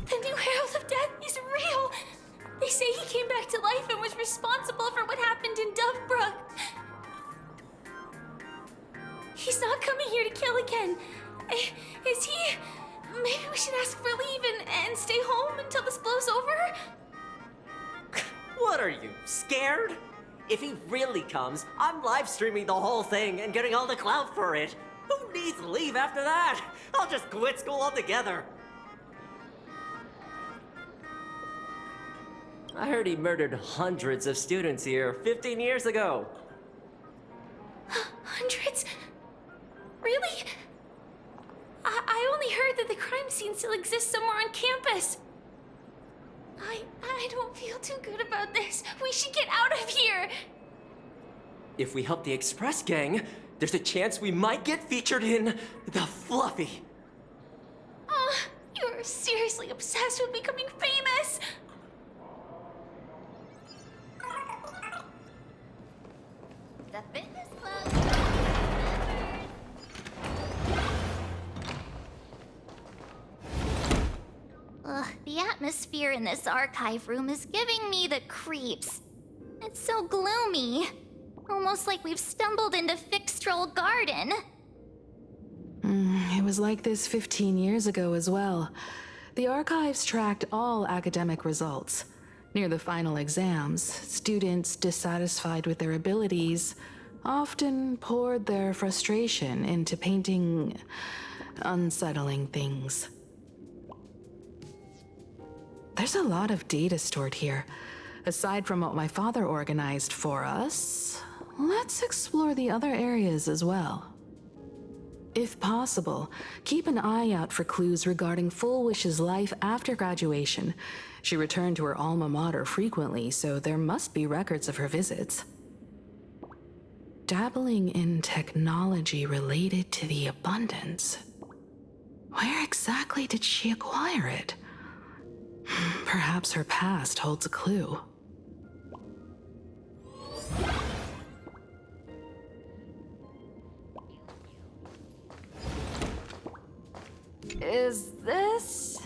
The new Herald of Death is real! They say he came back to life and was responsible for what happened in Dovebrook. He's not coming here to kill again. Is he? Maybe we should ask for leave and stay home until this blows over? What are you, scared? If he really comes, I'm live streaming the whole thing and getting all the clout for it. Who needs leave after that? I'll just quit school altogether. I heard he murdered hundreds of students here 15 years ago. Hundreds? Really? I only heard that the crime scene still exists somewhere on campus. I don't feel too good about this. We should get out of here! If we help the Express Gang, there's a chance we might get featured in The Fluffy. You're seriously obsessed with becoming famous! The fitness club. Ugh, the atmosphere in this archive room is giving me the creeps. It's so gloomy. Almost like we've stumbled into Fixtroll Garden. It was like this 15 years ago as well. The archives tracked all academic results. Near the final exams, students dissatisfied with their abilities often poured their frustration into painting unsettling things. There's a lot of data stored here. Aside from what my father organized for us, let's explore the other areas as well. If possible, keep an eye out for clues regarding Full Wish's life after graduation. She returned to her alma mater frequently, so there must be records of her visits. Dabbling in technology related to the abundance. Where exactly did she acquire it? Perhaps her past holds a clue. Is this?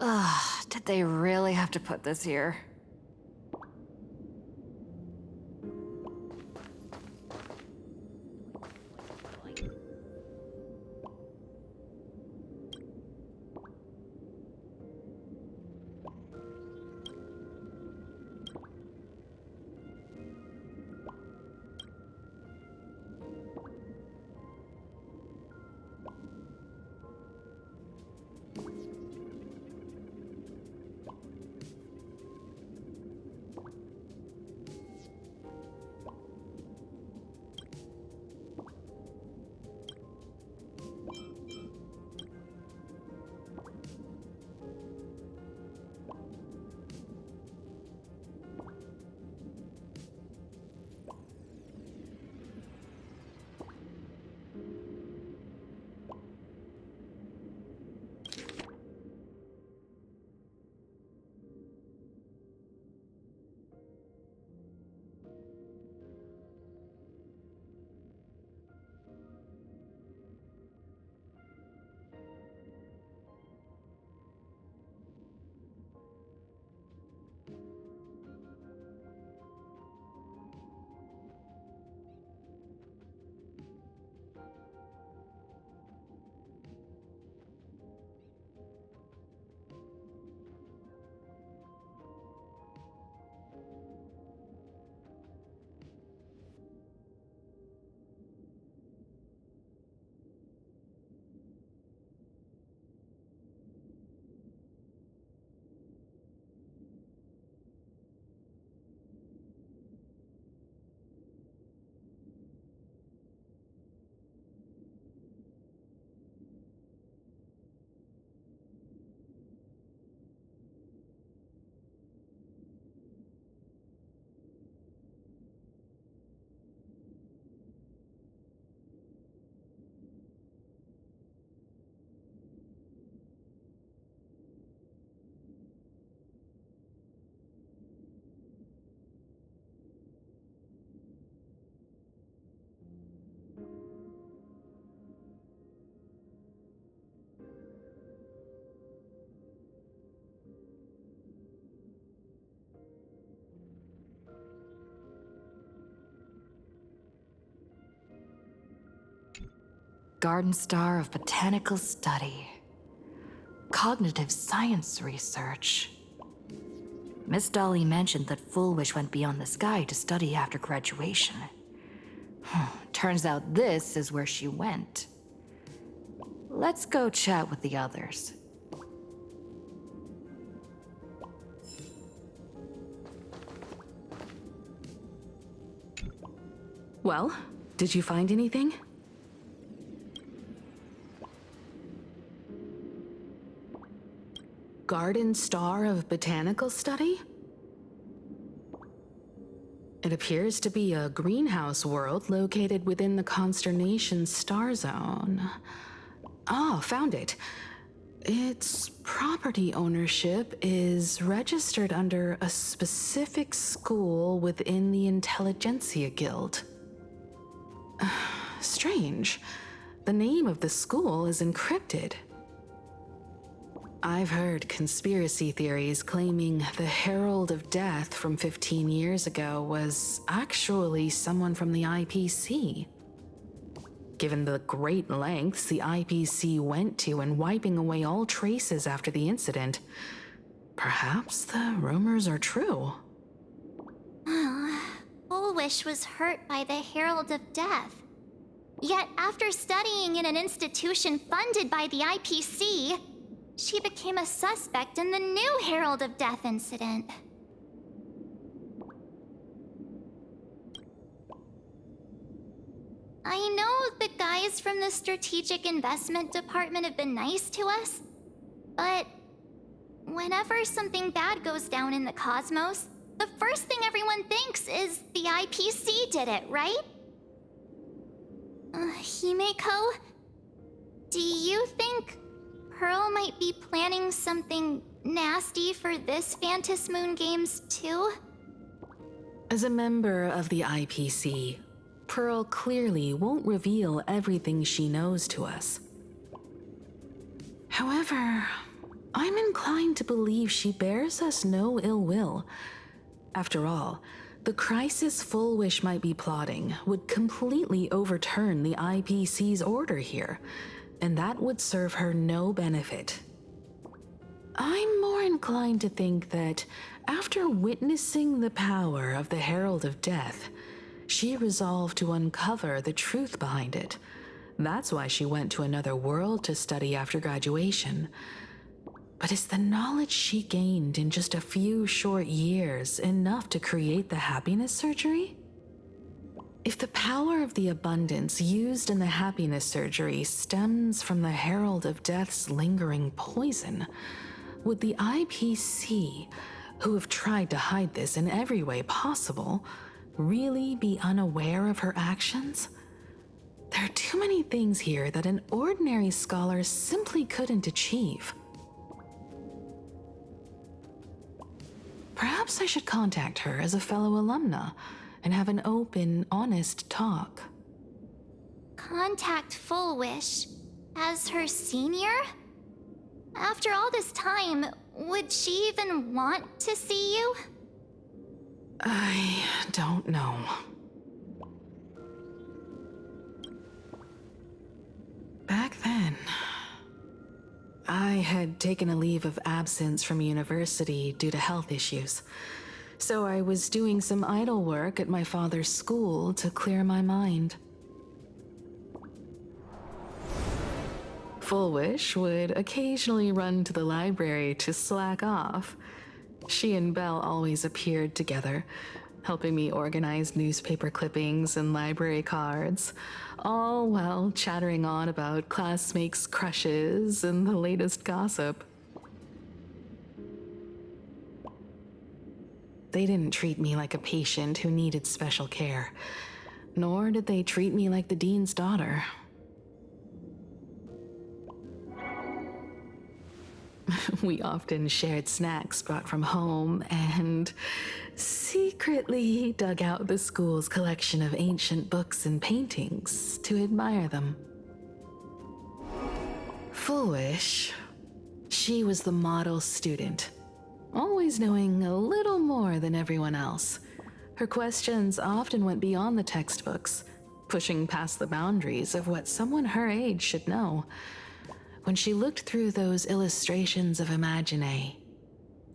Ugh, did they really have to put this here? Garden Star of Botanical Study. Cognitive Science Research. Miss Dolly mentioned that Full Wish went beyond the sky to study after graduation. Turns out this is where she went. Let's go chat with the others. Well, did you find anything? Garden Star of Botanical Study? It appears to be a greenhouse world located within the Consternation Star Zone. Ah, found it. Its property ownership is registered under a specific school within the Intelligentsia Guild. Strange. The name of the school is encrypted. I've heard conspiracy theories claiming the Herald of Death from 15 years ago was actually someone from the IPC. Given the great lengths the IPC went to in wiping away all traces after the incident, perhaps the rumors are true. Full Wish was hurt by the Herald of Death. Yet after studying in an institution funded by the IPC, she became a suspect in the new Herald of Death incident. I know the guys from the Strategic Investment Department have been nice to us, but whenever something bad goes down in the cosmos, the first thing everyone thinks is the IPC did it, right? Himeko, do you think Pearl might be planning something nasty for this Phantom Moon Games too? As a member of the IPC, Pearl clearly won't reveal everything she knows to us. However, I'm inclined to believe she bears us no ill will. After all, the crisis Full Wish might be plotting would completely overturn the IPC's order here, and that would serve her no benefit. I'm more inclined to think that after witnessing the power of the Herald of Death, she resolved to uncover the truth behind it. That's why she went to another world to study after graduation. But is the knowledge she gained in just a few short years enough to create the happiness surgery? If the power of the abundance used in the happiness surgery stems from the Herald of Death's lingering poison, would the IPC, who have tried to hide this in every way possible, really be unaware of her actions? There are too many things here that an ordinary scholar simply couldn't achieve. Perhaps I should contact her as a fellow alumna and have an open, honest talk. Contact Full Wish as her senior? After all this time, would she even want to see you? I don't know. Back then, I had taken a leave of absence from university due to health issues, so I was doing some idle work at my father's school to clear my mind. Full Wish would occasionally run to the library to slack off. She and Belle always appeared together, helping me organize newspaper clippings and library cards, all while chattering on about classmates' crushes and the latest gossip. They didn't treat me like a patient who needed special care, nor did they treat me like the dean's daughter. We often shared snacks brought from home and secretly dug out the school's collection of ancient books and paintings to admire them. Full Wish, she was the model student, always knowing a little more than everyone else. Her questions often went beyond the textbooks, pushing past the boundaries of what someone her age should know. When she looked through those illustrations of Imagine,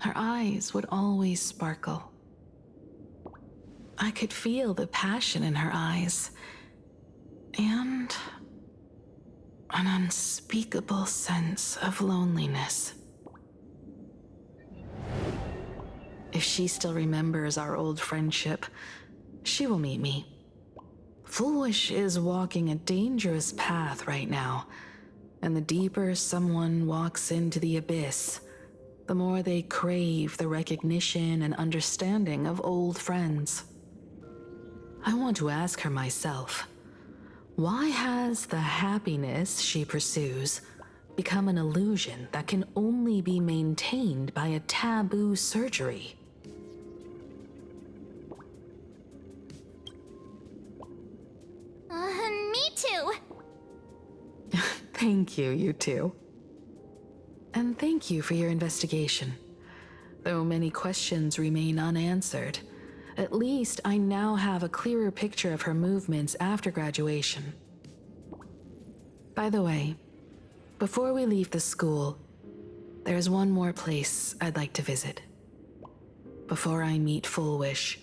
her eyes would always sparkle. I could feel the passion in her eyes, and an unspeakable sense of loneliness. If she still remembers our old friendship, she will meet me. Foolish is walking a dangerous path right now, and the deeper someone walks into the abyss, the more they crave the recognition and understanding of old friends. I want to ask her myself, why has the happiness she pursues become an illusion that can only be maintained by a taboo surgery? Me too. Thank you, you two. And thank you for your investigation. Though many questions remain unanswered, at least I now have a clearer picture of her movements after graduation. By the way, before we leave the school, there's one more place I'd like to visit. Before I meet Full Wish,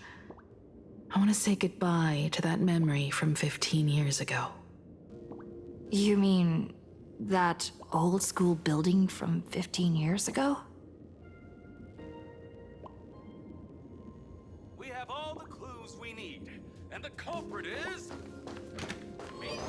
I want to say goodbye to that memory from 15 years ago. You mean that old school building from 15 years ago? We have all the clues we need, and the culprit is... me.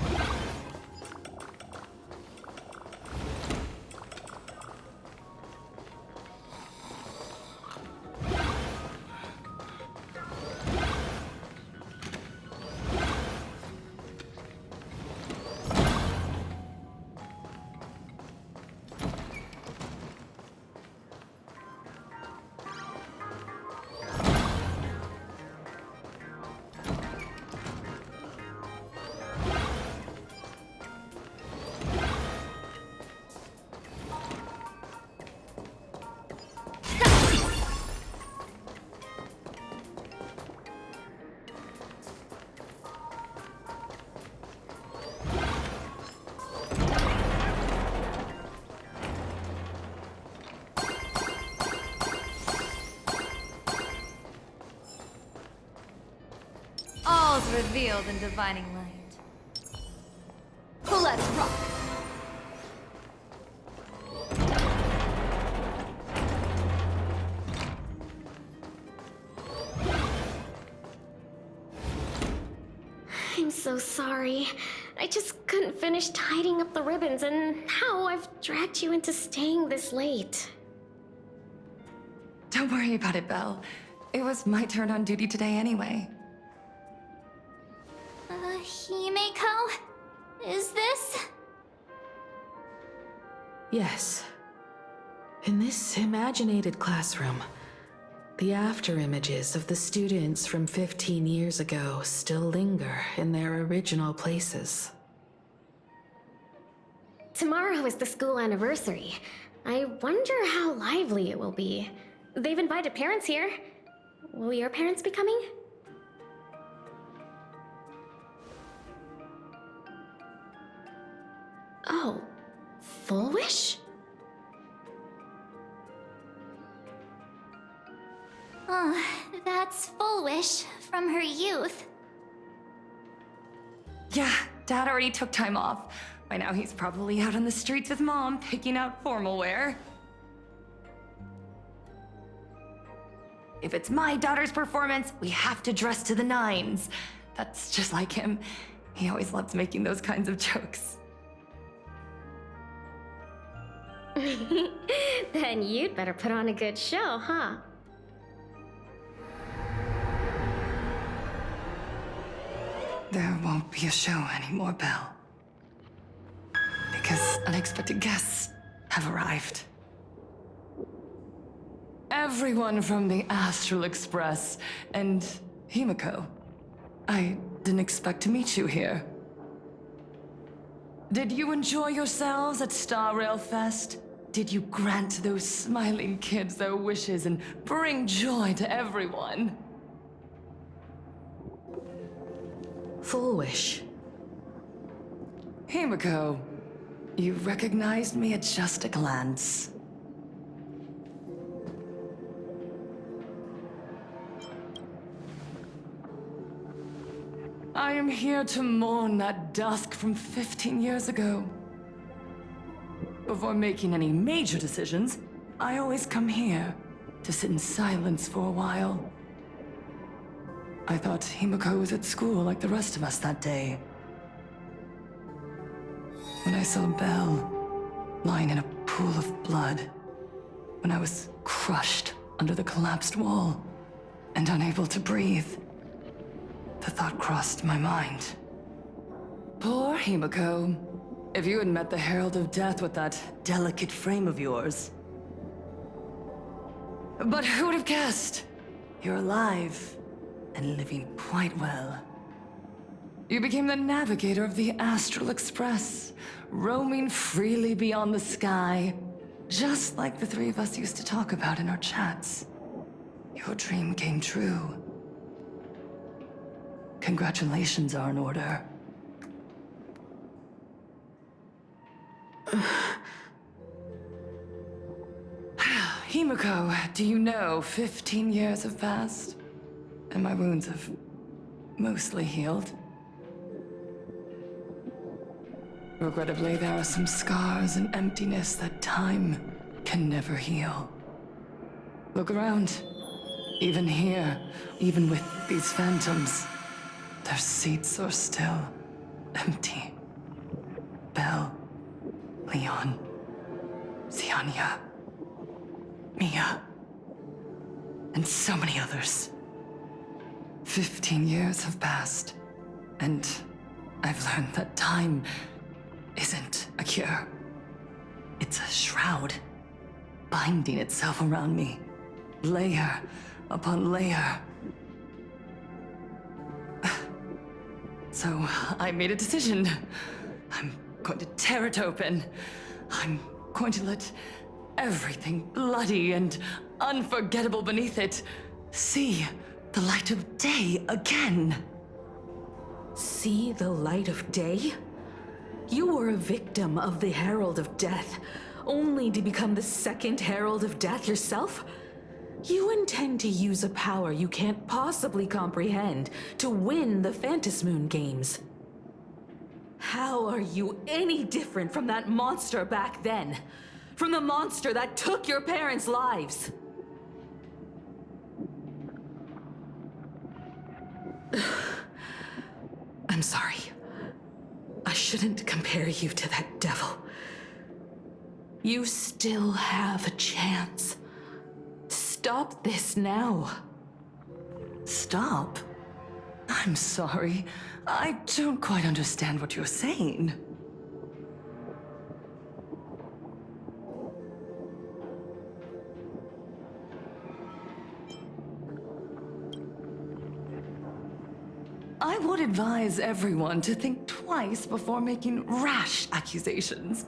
All's revealed in divining light. Let's rock! I'm so sorry. I just couldn't finish tidying up the ribbons, and now I've dragged you into staying this late. Don't worry about it, Belle. It was my turn on duty today anyway. Himeko? Is this? Yes. In this imaginated classroom, the after images of the students from 15 years ago still linger in their original places. Tomorrow is the school anniversary. I wonder how lively it will be. They've invited parents here. Will your parents be coming? Oh, Full Wish? Oh, that's Full Wish from her youth. Yeah, Dad already took time off. By now he's probably out on the streets with Mom, picking out formal wear. If it's my daughter's performance, we have to dress to the nines. That's just like him. He always loves making those kinds of jokes. Then you'd better put on a good show, huh? There won't be a show anymore, Belle. Because unexpected guests have arrived. Everyone from the Astral Express and Himeko. I didn't expect to meet you here. Did you enjoy yourselves at Star Rail Fest? Did you grant those smiling kids their wishes and bring joy to everyone? Full Wish, Himiko, you recognized me at just a glance. I am here to mourn that dusk from 15 years ago. Before making any major decisions, I always come here to sit in silence for a while. I thought Himiko was at school like the rest of us that day. When I saw Belle lying in a pool of blood, when I was crushed under the collapsed wall and unable to breathe, the thought crossed my mind. Poor Himiko. If you had met the Herald of Death with that delicate frame of yours. But who would have guessed? You're alive and living quite well. You became the navigator of the Astral Express, roaming freely beyond the sky, just like the three of us used to talk about in our chats. Your dream came true. Congratulations are in order. Himiko, do you know 15 years have passed? And my wounds have mostly healed. Regrettably, there are some scars and emptiness that time can never heal. Look around. Even here, even with these phantoms, their seats are still empty. Belle, Leon, Xianya, Mia, and so many others. 15 years have passed, and I've learned that time isn't a cure. It's a shroud, binding itself around me, layer upon layer. So I made a decision. I'm going to tear it open. I'm going to let everything bloody and unforgettable beneath it see the light of day again. See the light of day? You were a victim of the Herald of Death, only to become the second Herald of Death yourself? You intend to use a power you can't possibly comprehend to win the Phantasmoon games. How are you any different from that monster back then? From the monster that took your parents' lives? I'm sorry. I shouldn't compare you to that devil. You still have a chance. Stop this now. Stop? I'm sorry. I don't quite understand what you're saying. I would advise everyone to think twice before making rash accusations.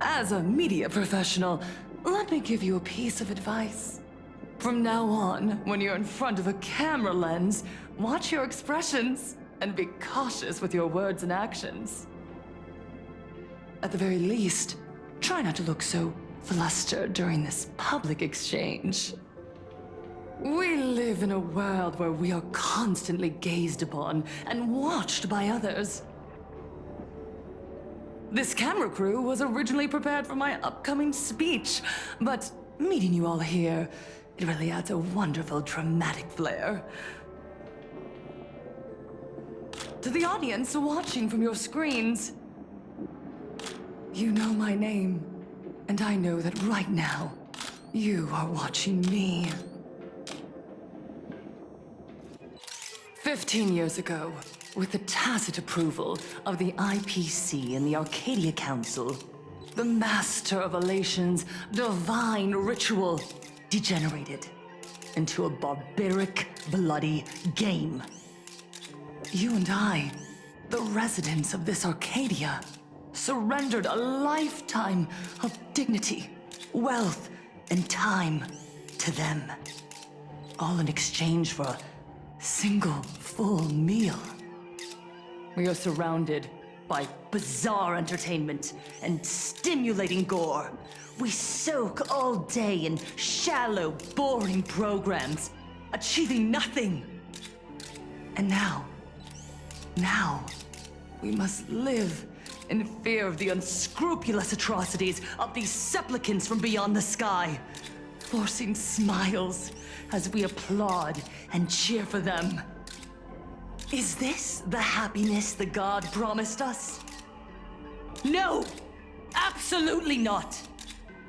As a media professional, let me give you a piece of advice. From now on, when you're in front of a camera lens, watch your expressions and be cautious with your words and actions. At the very least, try not to look so flustered during this public exchange. We live in a world where we are constantly gazed upon and watched by others. This camera crew was originally prepared for my upcoming speech, but meeting you all here, it really adds a wonderful dramatic flair. To the audience watching from your screens, you know my name, and I know that right now, you are watching me. 15 years ago, with the tacit approval of the IPC and the Arcadia Council, the Master of Elation's divine ritual degenerated into a barbaric, bloody game. You and I, the residents of this Arcadia, surrendered a lifetime of dignity, wealth, and time to them, all in exchange for single full meal. We are surrounded by bizarre entertainment and stimulating gore. We soak all day in shallow, boring programs, achieving nothing. And now, we must live in fear of the unscrupulous atrocities of these supplicants from beyond the sky, forcing smiles as we applaud and cheer for them. Is this the happiness the god promised us? No! Absolutely not!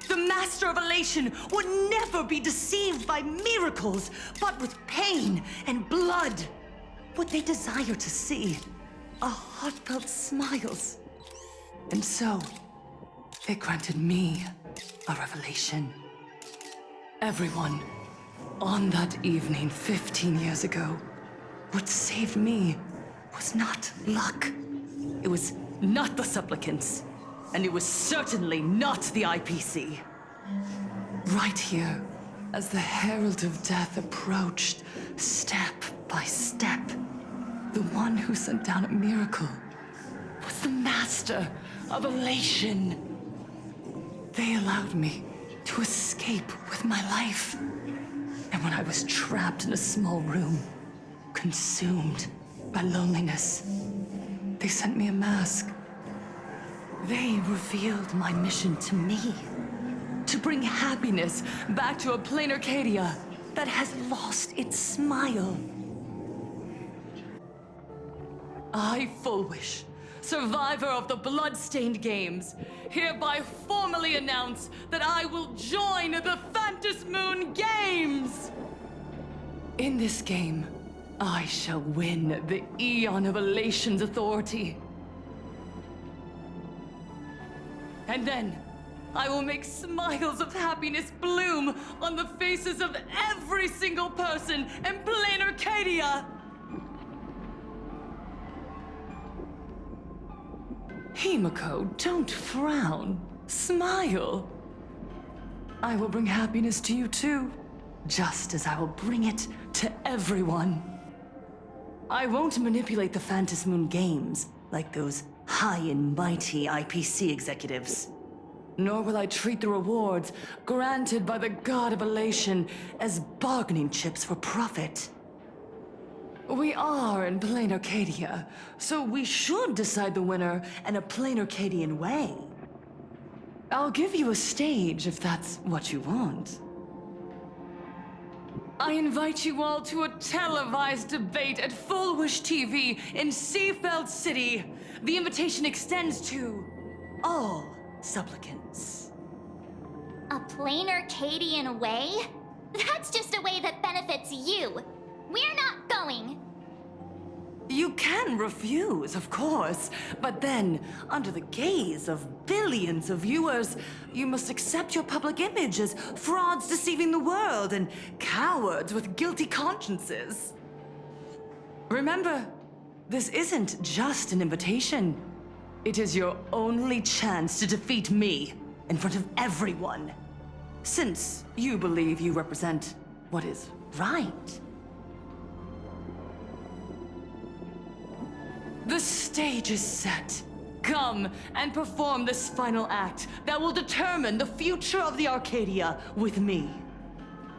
The Master of Elation would never be deceived by miracles, but with pain and blood. What they desire to see are heartfelt smiles. And so, they granted me a revelation. Everyone, on that evening 15 years ago, what saved me was not luck. It was not the supplicants, and it was certainly not the IPC. Right here, as the Herald of Death approached, step by step, the one who sent down a miracle was the Master of Elation. They allowed me to escape with my life. And when I was trapped in a small room, consumed by loneliness, they sent me a mask. They revealed my mission to me, to bring happiness back to a plain Arcadia that has lost its smile. I, Fullwish, survivor of the Bloodstained Games, hereby formally announce that I will join the Phantasmoon Games! In this game, I shall win the Eon of Elation's authority. And then, I will make smiles of happiness bloom on the faces of every single person in plain Arcadia! Himiko, don't frown. Smile. I will bring happiness to you too, just as I will bring it to everyone. I won't manipulate the Phantasmoon Games like those high and mighty IPC executives. Nor will I treat the rewards granted by the God of Elation as bargaining chips for profit. We are in plain Arcadia, so we should decide the winner in a plain Arcadian way. I'll give you a stage if that's what you want. I invite you all to a televised debate at Fullwish TV in Seafeld City. The invitation extends to all supplicants. A plain Arcadian way? That's just a way that benefits you. We're not going. You can refuse, of course, but then, under the gaze of billions of viewers, you must accept your public image as frauds deceiving the world and cowards with guilty consciences. Remember, this isn't just an invitation. It is your only chance to defeat me in front of everyone. Since you believe you represent what is right. The stage is set. Come and perform this final act that will determine the future of the Arcadia with me.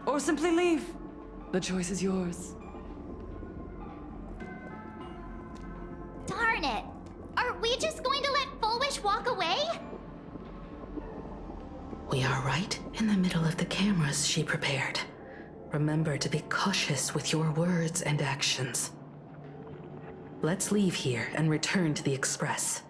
Or simply leave. The choice is yours. Darn it! Are we just going to let Fullwish walk away? We are right in the middle of the cameras she prepared. Remember to be cautious with your words and actions. Let's leave here and return to the Express.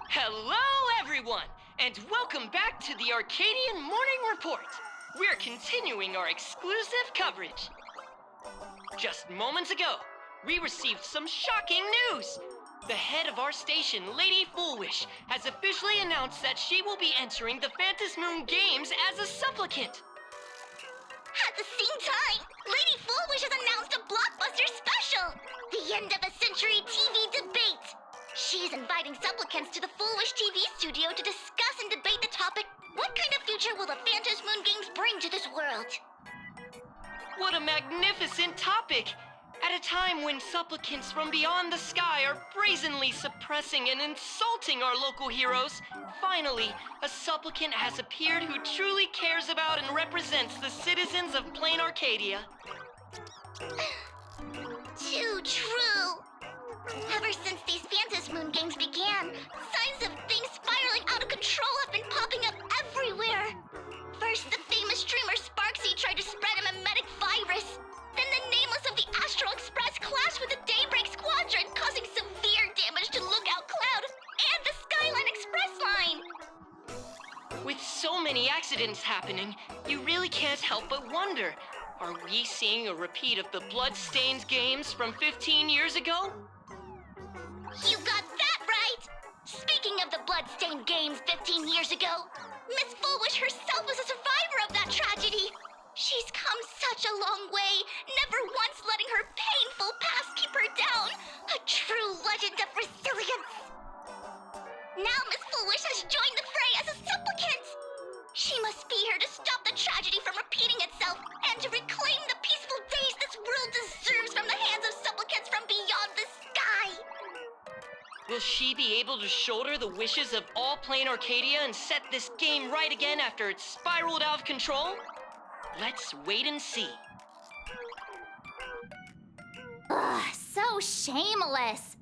Hello, everyone, and welcome back to the Arcadian Morning Report. We're continuing our exclusive coverage. Just moments ago, we received some shocking news. The head of our station, Lady Fullwish, has officially announced that she will be entering the Phantasmoon Games as a supplicant. At the same time, Lady Fullwish has announced a blockbuster special! The end of a century TV debate! She is inviting supplicants to the Fullwish TV studio to discuss and debate the topic, what kind of future future will the Phantom Moon Games bring to this world? What a magnificent topic! At a time when supplicants from beyond the sky are brazenly suppressing and insulting our local heroes, finally, a supplicant has appeared who truly cares about and represents the citizens of Plain Arcadia. Too true. Ever since these Phantom Moon Games began, signs of things spiraling out of control have been popping up everywhere. First, the famous streamer Sparksy tried to spread a mimetic virus. Then the nameless of the Astral Express clashed with the Daybreak Squadron, causing severe damage to Lookout Cloud and the Skyline Express line. With so many accidents happening, you really can't help but wonder, are we seeing a repeat of the Bloodstained games from 15 years ago? You got that right! Speaking of the Bloodstained games 15 years ago, Miss Fullwish herself was a survivor of that tragedy. She's come such a long way, never once letting her painful past keep her down. A true legend of resilience. Now Miss Fullwish has joined the fray as a supplicant. She must be here to stop the tragedy from repeating itself and to reclaim the peaceful days this world deserves from the hands of supplicants from beyond the sky. Will she be able to shoulder the wishes of all Plain Arcadia and set this game right again after it's spiraled out of control? Let's wait and see. Ugh, so shameless.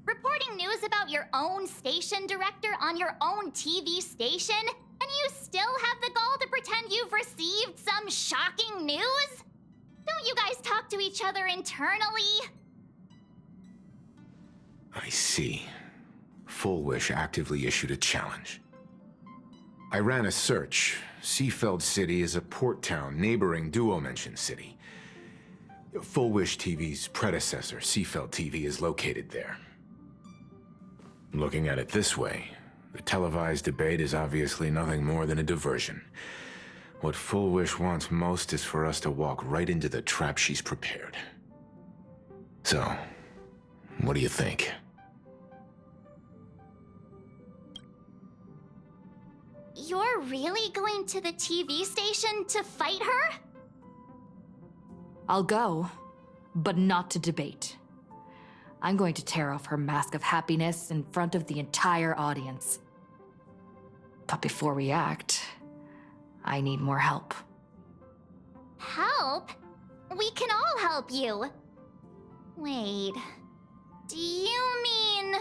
Reporting news about your own station director on your own TV station, and you still have the gall to pretend you've received some shocking news? Don't you guys talk to each other internally? I see. Full Wish actively issued a challenge. I ran a search. Seafeld City is a port town neighboring Duo-Mention City. Full Wish TV's predecessor, Seafeld TV, is located there. Looking at it this way, the televised debate is obviously nothing more than a diversion. What Full Wish wants most is for us to walk right into the trap she's prepared. So, what do you think? You're really going to the TV station to fight her? I'll go, but not to debate. I'm going to tear off her mask of happiness in front of the entire audience. But before we act, I need more help. Help? We can all help you. Wait, do you mean...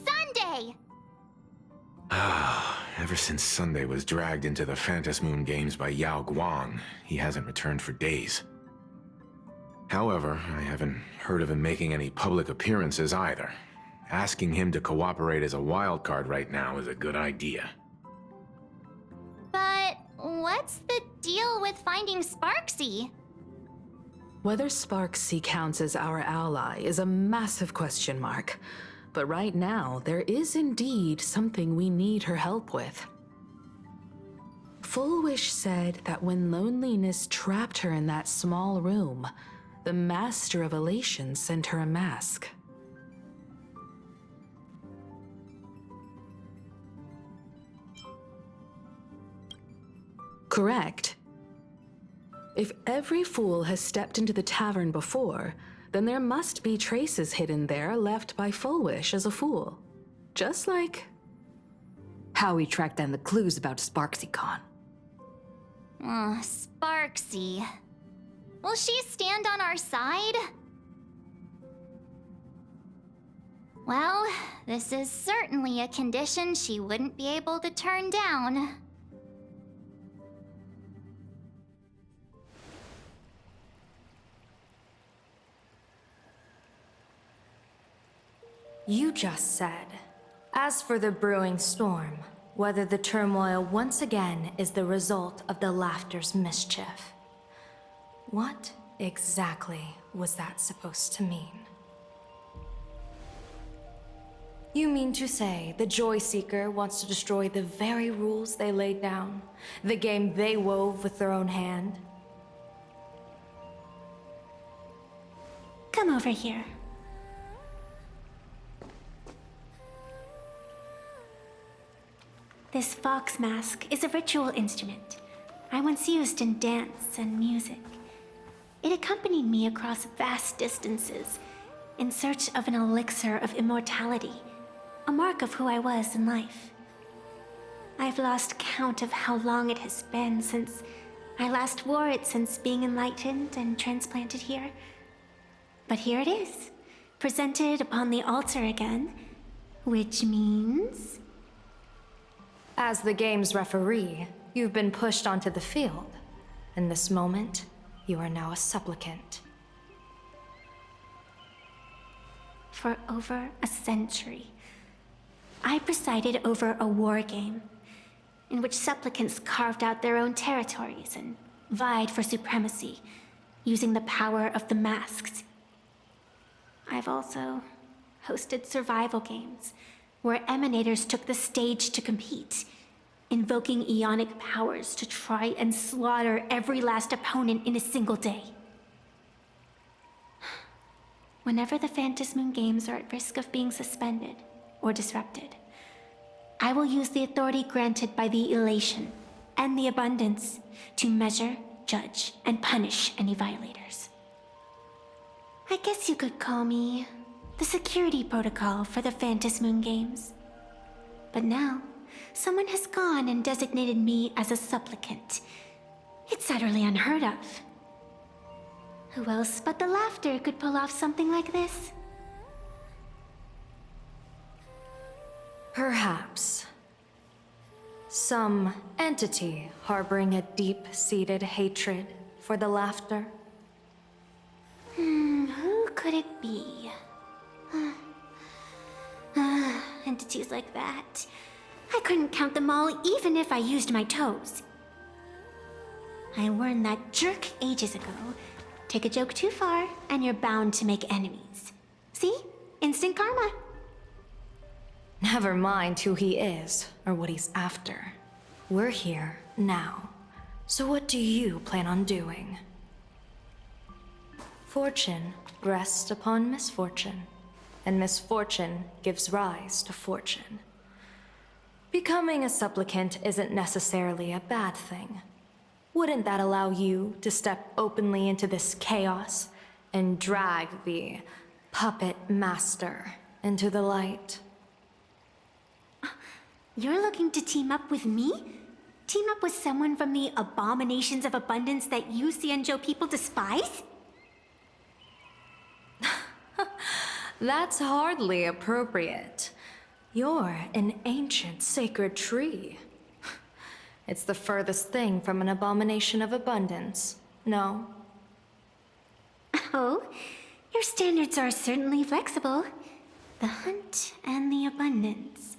Sunday! Ever since Sunday was dragged into the Phantom Moon Games by Yao Guang, he hasn't returned for days. However, I haven't heard of him making any public appearances either. Asking him to cooperate as a wildcard right now is a good idea. But what's the deal with finding Sparksy? Whether Sparksy counts as our ally is a massive question mark. But right now, there is indeed something we need her help with. Full Wish said that when loneliness trapped her in that small room, the Master of Elation sent her a mask. Correct. If every fool has stepped into the tavern before, then there must be traces hidden there left by Full Wish as a fool. Just like... How we tracked down the clues about SparksyCon. Sparksy. Will she stand on our side? Well, this is certainly a condition she wouldn't be able to turn down. You just said. As for the brewing storm, whether the turmoil once again is the result of the Laughter's mischief. What exactly was that supposed to mean? You mean to say the Joy Seeker wants to destroy the very rules they laid down? The game they wove with their own hand? Come over here. This fox mask is a ritual instrument I once used in dance and music. It accompanied me across vast distances in search of an elixir of immortality, a mark of who I was in life. I've lost count of how long it has been since I last wore it since being enlightened and transplanted here. But here it is, presented upon the altar again, which means... As the game's referee, you've been pushed onto the field. In this moment, you are now a supplicant. For over a century, I presided over a war game in which supplicants carved out their own territories and vied for supremacy, using the power of the masks. I've also hosted survival games where emanators took the stage to compete, invoking eonic powers to try and slaughter every last opponent in a single day. Whenever the Phantasmoon Games are at risk of being suspended or disrupted, I will use the authority granted by the elation and the abundance to measure, judge, and punish any violators. I guess you could call me the security protocol for the Phantasmoon Games. But now, someone has gone and designated me as a supplicant. It's utterly unheard of. Who else but the Laughter could pull off something like this? Perhaps. Some entity harboring a deep-seated hatred for the Laughter. Who could it be? Entities like that. I couldn't count them all even if I used my toes. I learned that jerk ages ago. Take a joke too far, and you're bound to make enemies. See? Instant karma. Never mind who he is, or what he's after. We're here, now. So what do you plan on doing? Fortune rests upon misfortune, and misfortune gives rise to fortune. Becoming a supplicant isn't necessarily a bad thing. Wouldn't that allow you to step openly into this chaos and drag the puppet master into the light? You're looking to team up with me? Team up with someone from the abominations of abundance that you Xianzhou people despise? That's hardly appropriate. You're an ancient sacred tree. It's the furthest thing from an abomination of abundance, no? Oh, your standards are certainly flexible. The hunt and the abundance.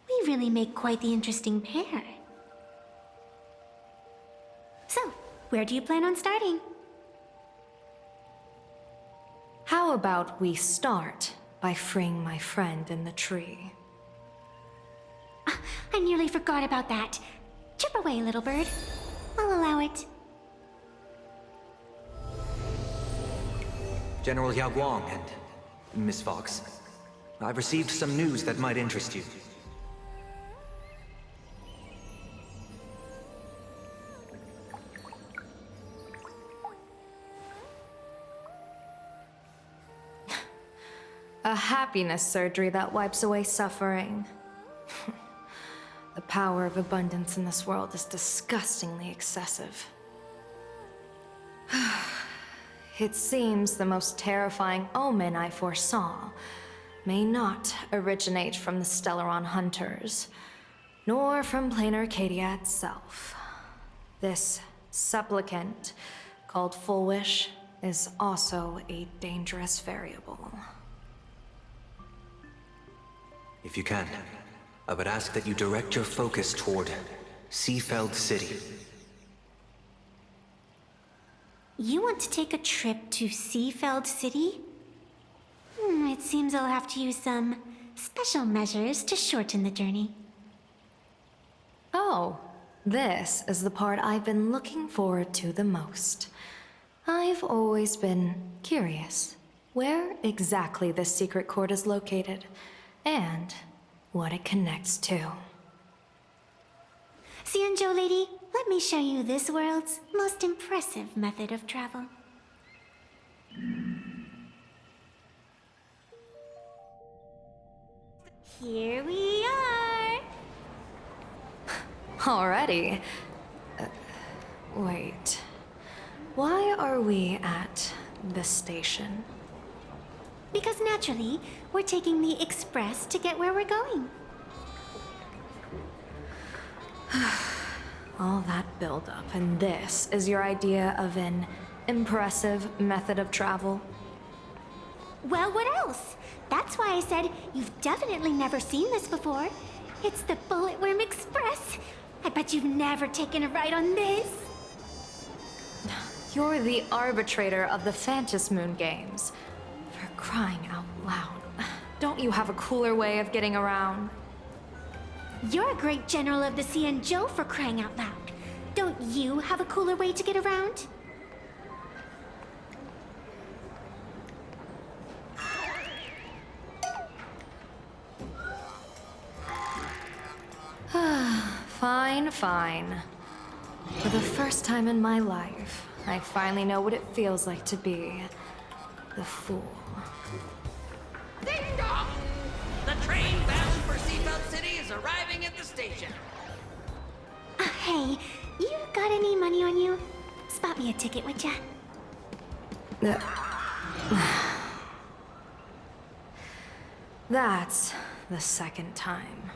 We really make quite the interesting pair. So, where do you plan on starting? How about we start by freeing my friend in the tree? I nearly forgot about that. Chip away, little bird. I'll allow it. General Yao Guang and Miss Fox, I've received some news that might interest you. A happiness surgery that wipes away suffering. The power of abundance in this world is disgustingly excessive. It seems the most terrifying omen I foresaw may not originate from the Stellaron hunters, nor from plain Arcadia itself. This supplicant, called Full Wish, is also a dangerous variable. If you can, I would ask that you direct your focus toward Seafeld City. You want to take a trip to Seafeld City? It seems I'll have to use some special measures to shorten the journey. Oh, this is the part I've been looking forward to the most. I've always been curious where exactly this secret court is located, and what it connects to. Xianzhou lady, let me show you this world's most impressive method of travel. Here we are! Already? Wait. Why are we at the station? Because naturally, we're taking the express to get where we're going. All that buildup, and this is your idea of an impressive method of travel? Well, what else? That's why I said you've definitely never seen this before. It's the Bulletworm Express. I bet you've never taken a ride on this. You're the arbitrator of the Phantasmoon games. For crying out loud. Don't you have a cooler way of getting around? You're a great general of the Xianzhou for crying out loud. Don't you have a cooler way to get around? Fine, fine. For the first time in my life, I finally know what it feels like to be the fool. Ding dong! The train bound for Seafeld City is arriving at the station. Hey, you got any money on you? Spot me a ticket, would ya? That's the second time.